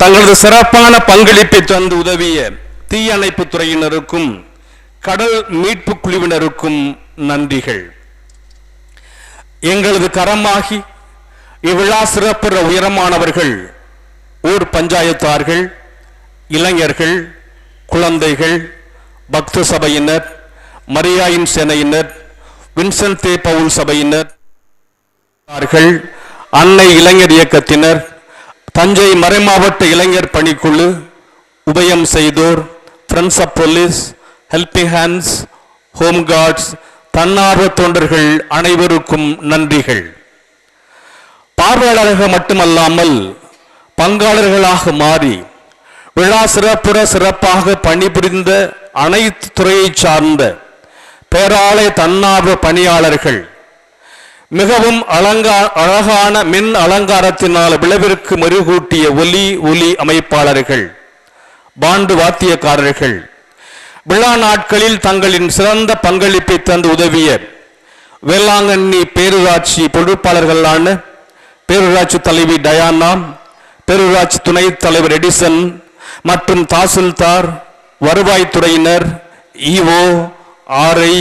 தங்களது சிறப்பான பங்களிப்பை தந்து உதவிய தீயணைப்பு துறையினருக்கும் கடல் மீட்பு குழுவினருக்கும் நன்றிகள். எங்களது கரமாகி இவ்விழா சிறப்புற உயரமானவர்கள், ஊர் பஞ்சாயத்தார்கள், இளைஞர்கள், குழந்தைகள், பக்த சபையினர், மரியாயின் சேனையினர், வின்சென்ட் தே பவுல் சபையினர், அன்னை இளைஞர் இயக்கத்தினர், தஞ்சை மறைமாவட்ட இளைஞர் பணிக்குழு, உபயம் செய்தோர், friends of police, helping hands, home guards, தன்னார்வ தொண்டர்கள் அனைவருக்கும் நன்றிகள். பார்வையாளர்கள் மட்டுமல்லாமல் பங்காளர்களாக மாறி விழா சிறப்பாக பணிபுரிந்த அனைத்து துறையை சார்ந்த பேராலய தன்னார்வ பணியாளர்கள், மிகவும் அழகான மின் அலங்காரத்தினால் விளைவிற்கு மெருகூட்டிய ஒலி அமைப்பாளர்கள், பாண்டு வாத்தியக்காரர்கள், விழா நாட்களில் தங்களின் சிறந்த பங்களிப்பை தந்து உதவிய வேளாங்கண்ணி பேரூராட்சி பொறுப்பாளர்களான பேரூராட்சி தலைவி டயானா, பேரூராட்சி துணைத் தலைவர் எடிசன் மற்றும் தாசில்தார், வருவாய்த்துறையினர், இஓ, ஆர்ஐ,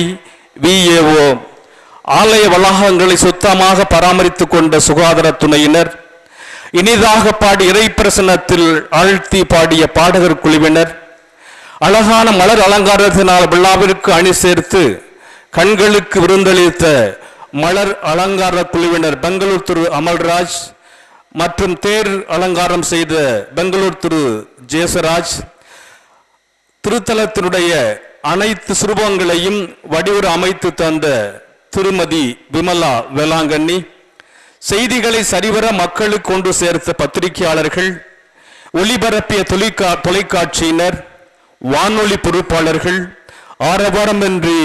விஏஓ, ஆலய வளாகங்களை சுத்தமாக பராமரித்துக் கொண்ட சுகாதார துணையினர், இனிதாக பாடி இறை பிரசன்னத்தில் ஆழ்த்தி பாடிய பாடகர் குழுவினர், அழகான மலர் அலங்காரத்தினால் விழாவிற்கு அணி சேர்த்து கண்களுக்கு விருந்தளித்த மலர் அலங்கார குழுவினர் பெங்களூர் திரு அமல்ராஜ் மற்றும் தேர் அலங்காரம் செய்த பெங்களூர் திரு ஜேசராஜ், திருத்தலத்தினுடைய அனைத்து சுரூபங்களையும் வடிவுற அமைத்து தந்த திருமதி விமலா வேளாங்கண்ணி, செய்திகளை சரிவர மக்களுக்கு கொண்டு சேர்த்த பத்திரிகையாளர்கள், ஒளிபரப்பிய தொலைக்காட்சியினர், வானொலி பொறுப்பாளர்கள், ஆரவாரமின்றி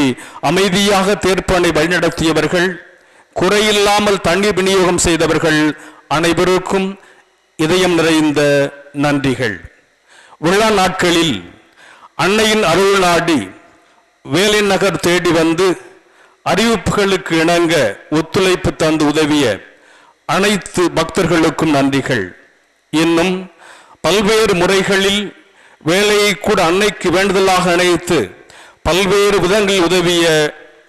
அமைதியாக தேர்ப்பனை வழிநடத்தியவர்கள், குறையில்லாமல் தண்ணீர் விநியோகம் செய்தவர்கள் அனைவருக்கும் இதயம் நிறைந்த நன்றிகள். விழா நாட்களில் அன்னையின் அருள் நாடி வேலை நகர் தேடி வந்து அறிவிப்புகளுக்கு இணங்க ஒத்துழைப்பு தந்து உதவிய அனைத்து பக்தர்களுக்கும் நன்றிகள். இன்னும் பல்வேறு முறைகளில் வேலையை கூட அன்னைக்கு வேண்டுதலாக இணைத்து பல்வேறு விதங்களில் உதவிய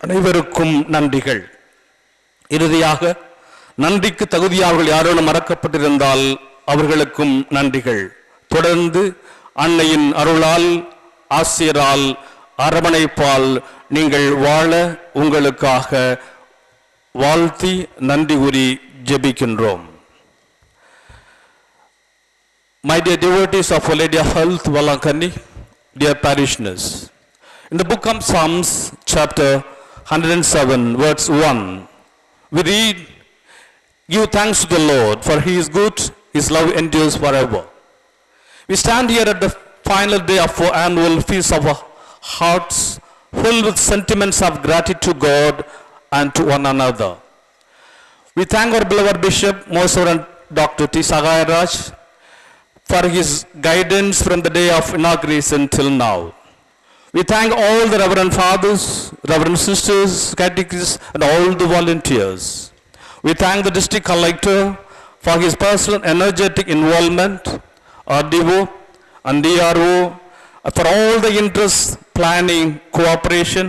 அனைவருக்கும் நன்றிகள். இறுதியாக நன்றிக்கு தகுதியாளர்கள் யாரும் மறக்கப்பட்டிருந்தால் அவர்களுக்கும் நன்றிகள். தொடர்ந்து அன்னையின் அருளால், ஆசிரியரால், அரவணைப்பால் நீங்கள் வாழ உங்களுக்காக வாழ்த்தி நன்றி கூறி ஜெபிக்கின்றோம். My dear devotees of Our Lady of Health, Velankanni, dear parishioners, in the book of Psalms, chapter 107, verse 1, we read, "Give thanks to the Lord, for He is good, His love endures forever." We stand here at the final day of our annual feast of our hearts, filled with sentiments of gratitude to God and to one another. We thank our beloved Bishop, Most Reverend Dr. T. Sagayaraj, for his guidance from the day of inauguration till now. We thank all the Reverend Fathers, Reverend Sisters, Catechists, and all the volunteers. We thank the District Collector for his personal energetic involvement, RDO and DRO, for all the interest, planning, cooperation,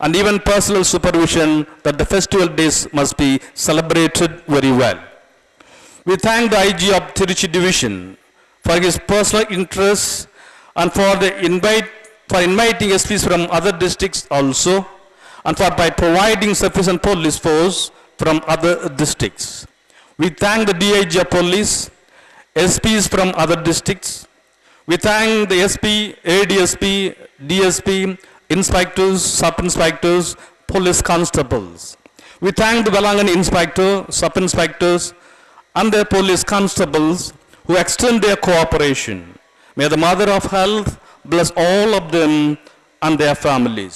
and even personal supervision that the festival days must be celebrated very well. We thank the IG of Tiruchi Division for his personal interest and for inviting SPs from other districts also, and for by providing sufficient police force from other districts. We thank the DIG of Police, SPs from other districts. We thank the SP, ADSP, DSP, inspectors, sub-inspectors, police constables. We thank the Velankanni inspector, sub-inspectors, and the police constables who extend their cooperation. May the Mother of Health bless all of them and their families.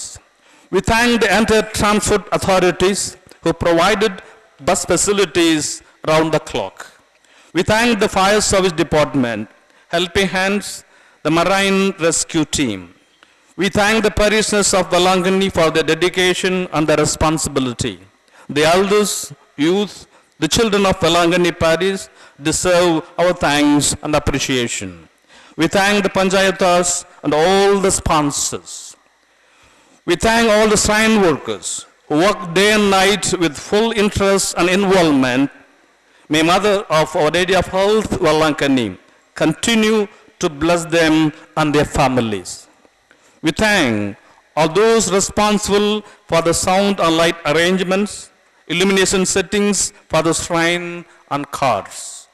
We thank the entire transport authorities who provided bus facilities round the clock. We thank the Fire Service Department, Helping Hands, the Marine Rescue Team. We thank the parishioners of Velankanni for their dedication and their responsibility, the elders, youth, The children of Velangani parish deserve our thanks and appreciation. We thank the Panchayatas and all the sponsors. We thank all the shrine workers who work day and night with full interest and involvement. May Mother of Our Lady of Health, Velangani, continue to bless them and their families. We thank all those responsible for the sound and light arrangements, illumination settings for the shrine and cars.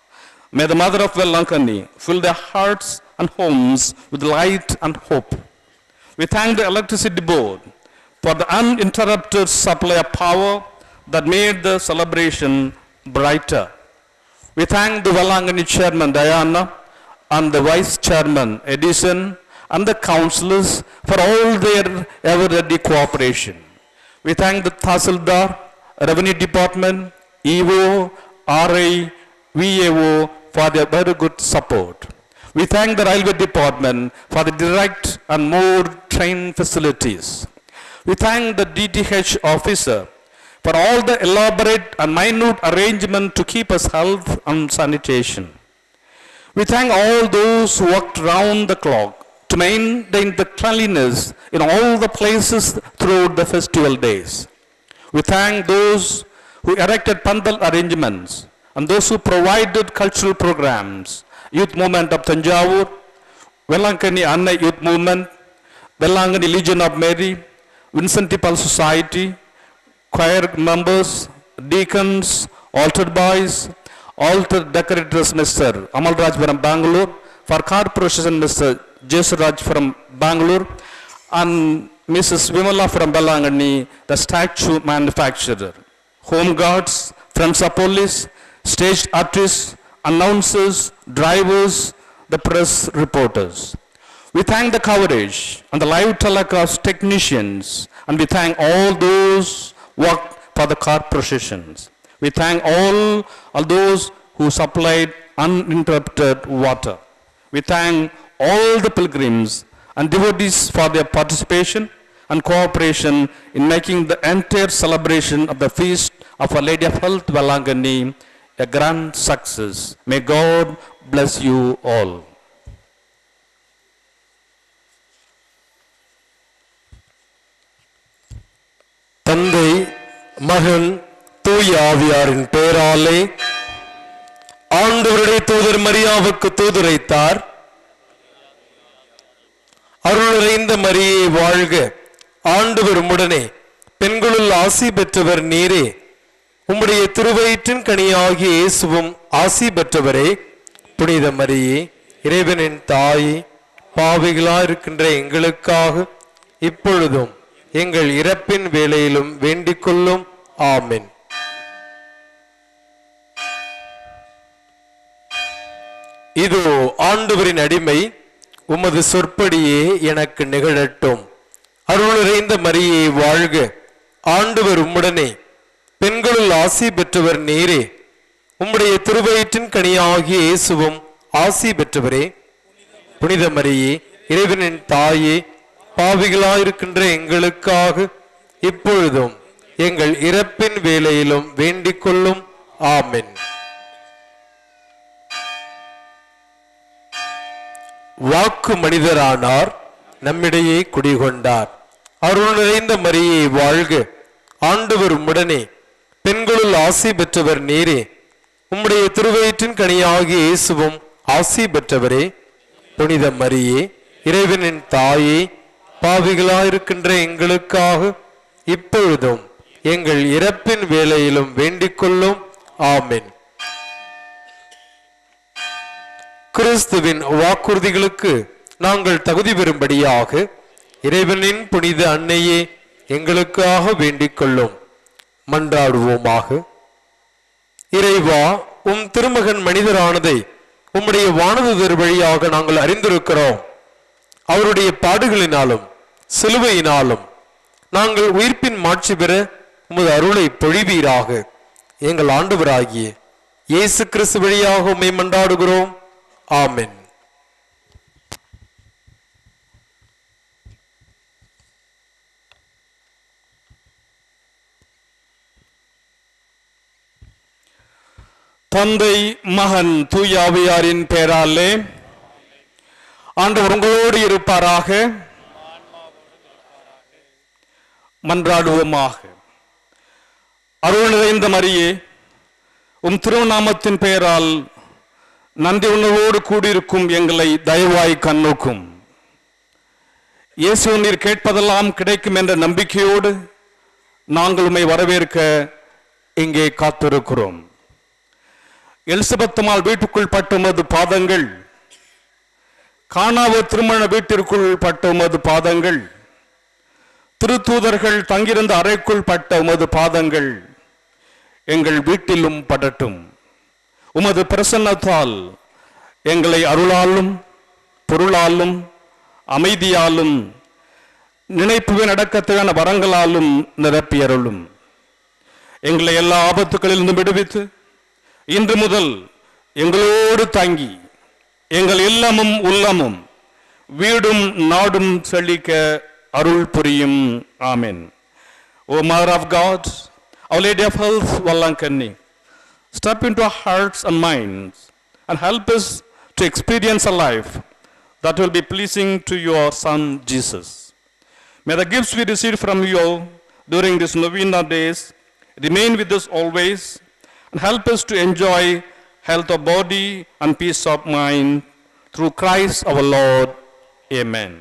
May the Mother of Velangani fill their hearts and homes with light and hope. We thank the electricity board for the uninterrupted supply of power that made the celebration brighter. We thank the Velangani chairman Diana and the vice chairman Edison and the councillors for all their ever-ready cooperation. We thank the Tahsildar, Revenue Department, EO, RI, VAO for their very good support. We thank the Railway Department for the direct and more train facilities. We thank the DTH officer for all the elaborate and minute arrangement to keep us health and sanitation. We thank all those who worked round the clock to maintain the cleanliness in all the places throughout the festival days. We thank those who erected pandal arrangements and those who provided cultural programs, Youth Movement of Tanjavur, Velangani Anna Youth Movement, Velangani Legion of Mary, Vincent de Paul Society, choir members, deacons, altar boys, altar decorators Mr. Amal Raj from Bangalore, for corporation Mr. Jesaraj from Bangalore, and Mrs. Vimala from Velangani, the statue manufacturer, home guards, friends of police, stage artists, announcers, drivers, the press reporters. We thank the coverage and the live telecast technicians, and we thank all those who work for the car processions. We thank all those who supplied uninterrupted water. We thank all the pilgrims and devotees for their participation and cooperation in making the entire celebration of the feast of Our Lady of Health, Velangani, a grand success. May God bless you all. தந்தை மகன் தூய ஆவியாரின் பெயராலே ஆண்டவருடைய தூதர் மரியாவுக்கு தூதுரைத்தார். அருள் நிறைந்த மரியே வாழ்க, ஆண்டவர் உம்முடனே, பெண்களுள் ஆசி பெற்றவர் நீரே, உம்முடைய திருவயிற்றின் கனியாகிய இயேசுவும் ஆசி பெற்றவரே. புனித மரியே, இறைவனின் தாயே, பாவிகளாயிருக்கின்ற எங்களுக்காக இப்பொழுதும் எங்கள் இறப்பின் வேளையிலும் வேண்டிக் கொள்ளும். ஆமென். இதோ ஆண்டவரின் அடிமை, உமது சொற்படியே எனக்கு நிகழட்டும். அருள் நிறைந்த மரியே வாழ்க, ஆண்டவர் உம்முடனே, பெண்களுள் ஆசி பெற்றவர் நீரே, உம்முடைய திருவயிற்றின் கனியாகிய இயேசுவும் ஆசி பெற்றவரே. புனித மரியே, இறைவனின் தாயே, பாவிகளாயிருக்கின்ற எங்களுக்காக இப்பொழுதும் எங்கள் இறப்பின் வேளையிலும் வேண்டிக் கொள்ளும். ஆமென். வாக்கு மனிதரானார், நம்மிடையே குடிகொண்டார். அருள் நிறைந்த மரியே வாழ்க, ஆண்டவர் உம்முடனே, பெண்களுள் ஆசி பெற்றவர் நீரே, உம்முடைய திருவயிற்றின் கனியாகிய இயேசுவும் ஆசி பெற்றவரே. புனித மரியே, இறைவனின் தாயே, பாவிகளாயிருக்கின்ற எங்களுக்காக இப்பொழுதும் எங்கள் இறப்பின் வேளையிலும் வேண்டிக் கொள்ளும். ஆமென். கிறிஸ்துவின் வாக்குறுதிகளுக்கு நாங்கள் தகுதி பெறும்படியாக இறைவனின் புனித அன்னையே எங்களுக்காக வேண்டிக் கொள்ளும். மன்றாடுவோமாக. இறைவா, உம் திருமகன் மனிதரானதை உம்முடைய வானதூதர் வழியாக நாங்கள் அறிந்திருக்கிறோம். அவருடைய பாடுகளினாலும் சிலுவையினாலும் நாங்கள் உயிர்ப்பின் மாட்சி பெற உமது அருளை பொழிவீராக. எங்கள் ஆண்டவராகிய இயேசு கிறிஸ்து வழியாக உம்மை மன்றாடுகிறோம். ஆமென். தந்தை மகன் தூய ஆவியாரின் பெயராலே. ஆண்டவர் உங்களோடு இருப்பாராக. மன்றாடுவோமாக. அருள் நிறைந்த மரியே, உம் திருநாமத்தின் பெயரால் நன்றி உணர்வோடு கூடியிருக்கும் எங்களை தயவாய் கண்ணோக்கும். இயேசு நீர் கேட்பதெல்லாம் கிடைக்கும் என்ற நம்பிக்கையோடு நாங்கள் உம்மை வரவேற்க இங்கே காத்திருக்கிறோம். எலிசபெத்தம்மாள் வீட்டுக்குள் பட்ட உமது பாதங்கள், கானாவு திருமண வீட்டிற்குள் பட்ட உமது பாதங்கள், திருத்தூதர்கள் தங்கியிருந்த அறைக்குள் பட்ட உமது பாதங்கள் எங்கள் வீட்டிலும் படட்டும். உமது பிரசன்னத்தால் எங்களை அருளாலும் பொருளாலும் அமைதியாலும் நினைப்புவின் அடக்கத்தையான வரங்களாலும் நிரப்பியருளும். எங்களை எல்லா ஆபத்துக்களிலிருந்தும் விடுவித்து இன்று முதல் எங்களோடு தங்கி எங்கள் இல்லமும் உள்ளமும் வீடும் நாடும் செழிக்க அருள் புரியும். ஆமென். O Mother of God, Our Lady of Health, Valankanni, step into our hearts and minds and help us to experience a life that will be pleasing to your Son Jesus. May the gifts we received from you during this novena days remain with us always and help us to enjoy health of body and peace of mind through Christ our Lord. Amen.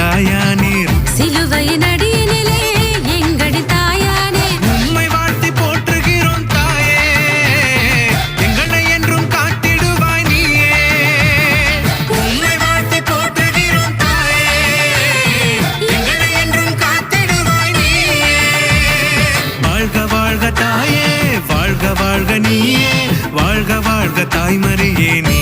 தாயானீர், சிலுவையின் அடியினிலே எங்களின் தாயானீர். உம்மை வாழ்த்தி போற்றுகிறோம் தாயே, எங்களை என்றும் காத்திடுவாய் நீயே. உம்மை வாழ்த்தி போற்றுகிறோம் தாயே, எங்களை என்றும் காத்திடுவாய் நீயே. வாழ்க வாழ்க தாயே, வாழ்க வாழ்க நீயே, வாழ்க வாழ்க தாய்மரியே நீ.